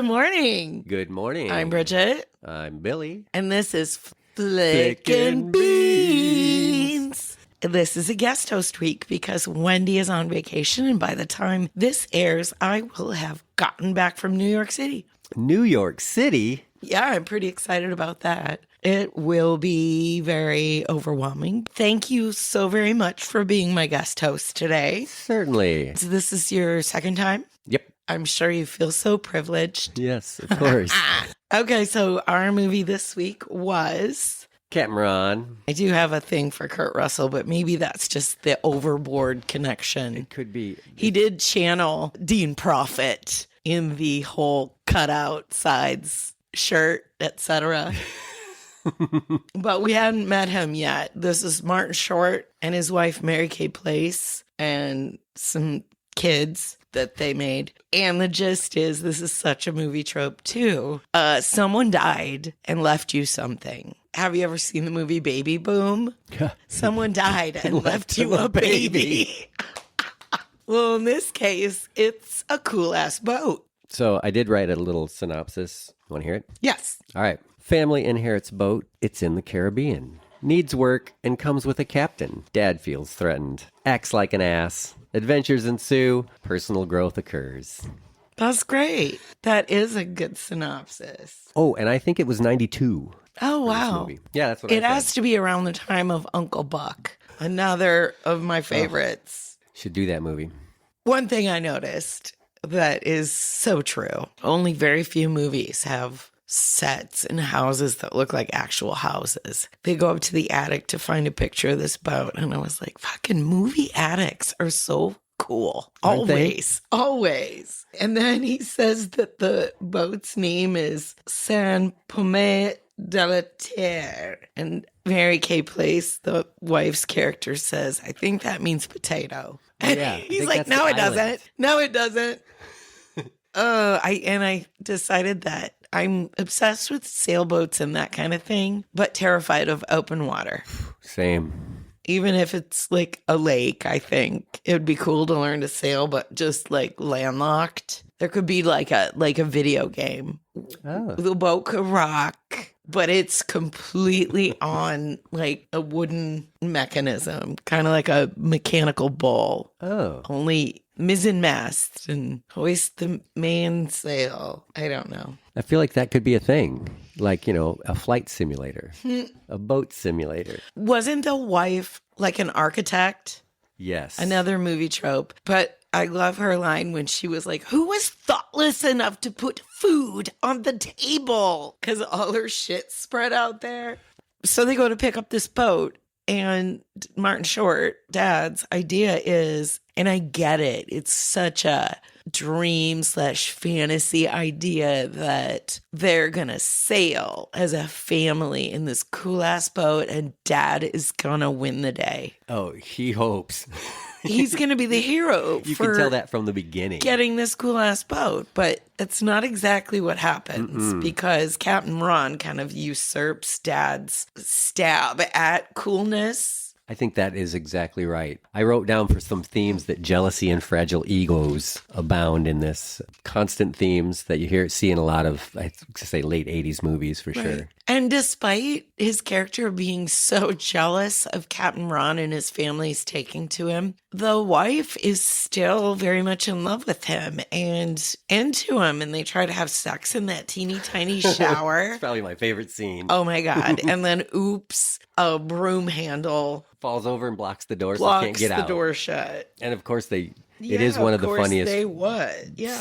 Good morning. Good morning. I'm Bridget. I'm Billy. And this is Flickin' Beans. This is a guest host week because Wendy is on vacation, and by the time this airs, I will have gotten back from New York City. New York City? Yeah, I'm pretty excited about that. It will be very overwhelming. Thank you so very much for being my guest host today. Certainly. So this is your second time? Yep. I'm sure you feel so privileged. Yes, of course. Okay, so our movie this week was... Capt. I do have a thing for Kurt Russell, but maybe that's just the Overboard connection. It could be. He did channel Dean Prophet in the whole cutout sides shirt, etc. But we hadn't met him yet. This is Martin Short and his wife Mary Kay Place and some kids that they made. And the gist is, this is such a movie trope too. Someone died and left you something. Have you ever seen the movie Baby Boom? Someone died and left you a baby. Well, in this case, it's a cool ass boat. So I did write a little synopsis. Want to hear it? Yes. All right. Family inherits boat. It's in the Caribbean. Needs work and comes with a captain. Dad feels threatened. Acts like an ass. Adventures ensue. Personal growth occurs. That's great. That is a good synopsis. Oh, and I think it was 92. Oh, wow. Yeah, that's what I It said. has to be around the time of Uncle Buck, another of my favorites. Should do that movie. One thing I noticed that is so true. Only very few movies have sets and houses that look like actual houses. They go up to the attic to find a picture of this boat, and I was like, fucking movie attics are so cool. Aren't they? Always. And then he says that the boat's name is San Pomme de la Terre. And Mary Kay Place, the wife's character, says, I think that means potato. Oh, yeah. He's like, no, it doesn't. No, it doesn't. I decided that I'm obsessed with sailboats and that kind of thing, but terrified of open water. Same. Even if it's like a lake, I think it would be cool to learn to sail, but just like landlocked. There could be like a video game. Oh. The boat could rock, but it's completely on like a wooden mechanism, kind of like a mechanical bull. Oh. Only mizzen mast and hoist the mainsail. I don't know. I feel like that could be a thing. Like, a flight simulator, a boat simulator. Wasn't the wife like an architect? Yes. Another movie trope. But I love her line when she was like, who was thoughtless enough to put food on the table? Because all her shit spread out there. So they go to pick up this boat. And Martin Short, Dad's idea is, and I get it, it's such a dream/fantasy idea that they're going to sail as a family in this cool ass boat and Dad is going to win the day. Oh, he hopes. He's going to be the hero. You can tell that from the beginning. Getting this cool ass boat, but it's not exactly what happens because Captain Ron kind of usurps Dad's stab at coolness. I think that is exactly right. I wrote down for some themes that jealousy and fragile egos abound in this. Constant themes that you see in a lot of, I'd say, late 80s movies for sure. And despite his character being so jealous of Captain Ron and his family's taking to him, the wife is still very much in love with him and into him. And they try to have sex in that teeny tiny shower. It's probably my favorite scene. Oh my God. And then, oops, a broom handle falls over and blocks the door so they can't get out. Blocks the door shut. And of course, it is one of the funniest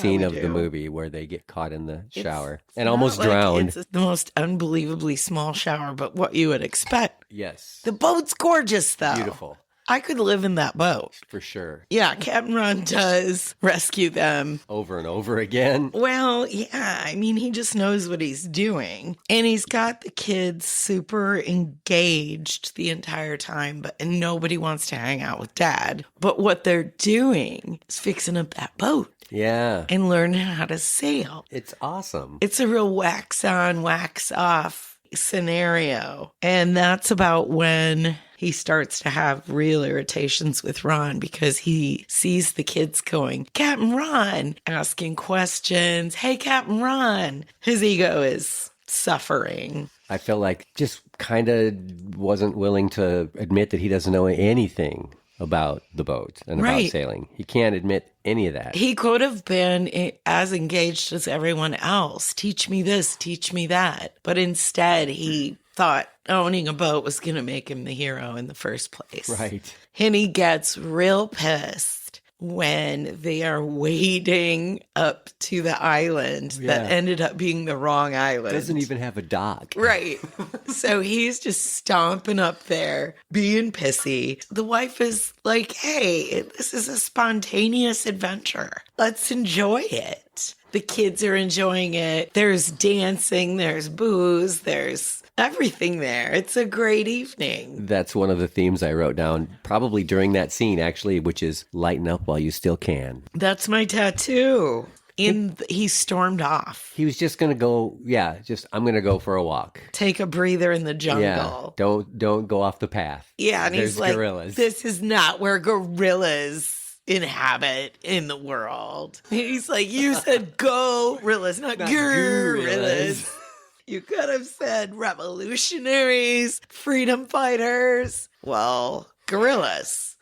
scene of the movie where they get caught in the shower and almost drowned. It's the most unbelievably small shower, but what you would expect. Yes. The boat's gorgeous, though. Beautiful. I could live in that boat. For sure. Yeah, Captain Ron does rescue them. Over and over again. Well, yeah, I mean, he just knows what he's doing. And he's got the kids super engaged the entire time, and nobody wants to hang out with Dad. But what they're doing is fixing up that boat. Yeah. And learning how to sail. It's awesome. It's a real wax on, wax off scenario. And that's about when he starts to have real irritations with Ron because he sees the kids going, Captain Ron, asking questions. Hey, Captain Ron. His ego is suffering. I feel like just kind of wasn't willing to admit that he doesn't know anything about the boat and about sailing. He can't admit any of that. He could have been as engaged as everyone else. Teach me this, teach me that. But instead, he thought owning a boat was going to make him the hero in the first place. Right. And he gets real pissed when they are wading up to the island that ended up being the wrong island. Doesn't even have a dock. Right. So he's just stomping up there, being pissy. The wife is like, hey, this is a spontaneous adventure. Let's enjoy it. The kids are enjoying it. There's dancing, there's booze, there's everything there. It's a great evening. That's one of the themes I wrote down, probably during that scene, actually, which is lighten up while you still can. That's my tattoo. He stormed off. He was just going to go, I'm going to go for a walk. Take a breather in the jungle. Yeah, don't go off the path. Yeah, and There's he's like, gorillas. This is not where gorillas inhabit in the world. He's like, you said gorillas, not gorillas. You could have said revolutionaries, freedom fighters. Well, gorillas,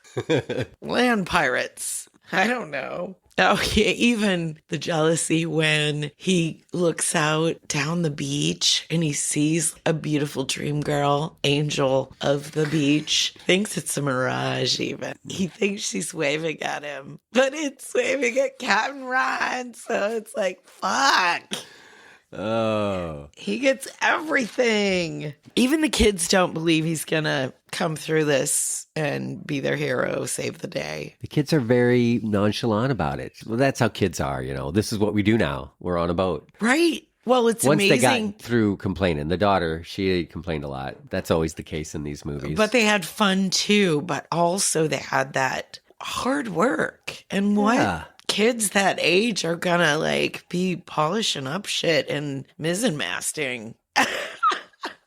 land pirates. I don't know. Oh, yeah, even the jealousy when he looks out down the beach and he sees a beautiful dream girl, angel of the beach, thinks it's a mirage even. He thinks she's waving at him, but it's waving at Captain Ron, so it's like, fuck. Oh. He gets everything. Even the kids don't believe he's gonna come through this and be their hero, save the day. The kids are very nonchalant about it. Well, that's how kids are, This is what we do now. We're on a boat. Right. Well, it's Once amazing. they got through complaining, the daughter, she complained a lot. That's always the case in these movies. But they had fun too, but also they had that hard work. And what kids that age are gonna be polishing up shit and mizzen-masting.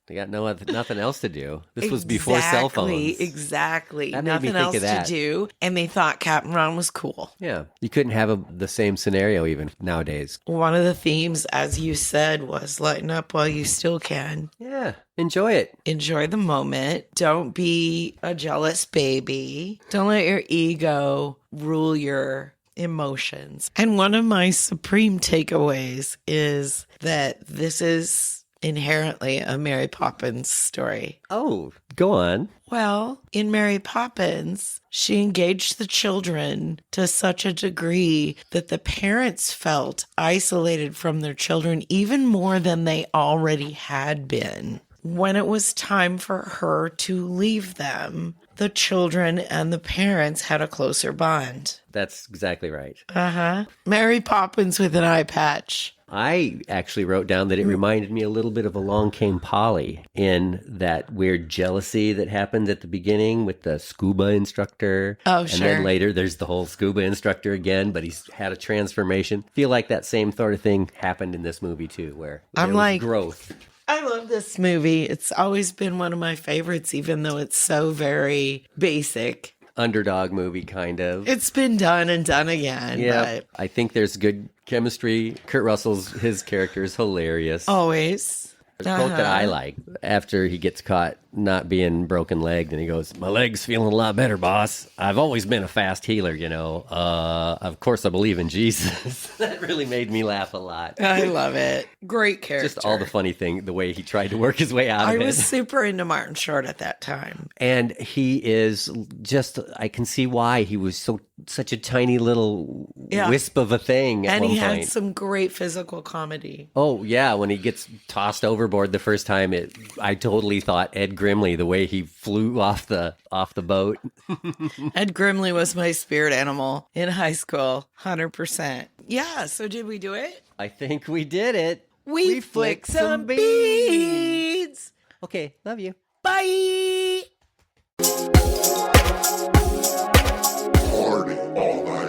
They got nothing else to do. This was before cell phones. Exactly. That made me Nothing think else of that. to do. And they thought Captain Ron was cool. Yeah. You couldn't have the same scenario even nowadays. One of the themes, as you said, was lighten up while you still can. Yeah. Enjoy it. Enjoy the moment. Don't be a jealous baby. Don't let your ego rule your emotions. And one of my supreme takeaways is that this is inherently a Mary Poppins story. Oh, go on. Well, in Mary Poppins, she engaged the children to such a degree that the parents felt isolated from their children even more than they already had been. When it was time for her to leave them, the children and the parents had a closer bond. That's exactly right. Mary Poppins with an eye patch. I actually wrote down that it reminded me a little bit of Along Came Polly in that weird jealousy that happened at the beginning with the scuba instructor. Oh, and sure. then later there's the whole scuba instructor again, but he's had a transformation. Feel like that same sort of thing happened in this movie too, where there was growth. I love this movie. It's always been one of my favorites, even though it's so very basic. Underdog movie, kind of. It's been done and done again. Yeah, But I think there's good chemistry. Kurt Russell's, his character is hilarious. always. There's a quote that I like after he gets caught not being broken legged, and he goes, "My leg's feeling a lot better, boss. I've always been a fast healer, Of course I believe in Jesus." That really made me laugh a lot. I love it. Great character. Just all the funny thing, the way he tried to work his way out I of it. was super into Martin Short at that time. And he is just, I can see why he was such a tiny little wisp of a thing at And one he point. had some great physical comedy. Oh, yeah. When he gets tossed overboard the first time, I totally thought Ed Grimley, the way he flew off the boat. Ed Grimley was my spirit animal in high school, 100%. Yeah, so did we do it? I think we did it. We flicked some beads. Okay, love you. Bye. Party all night.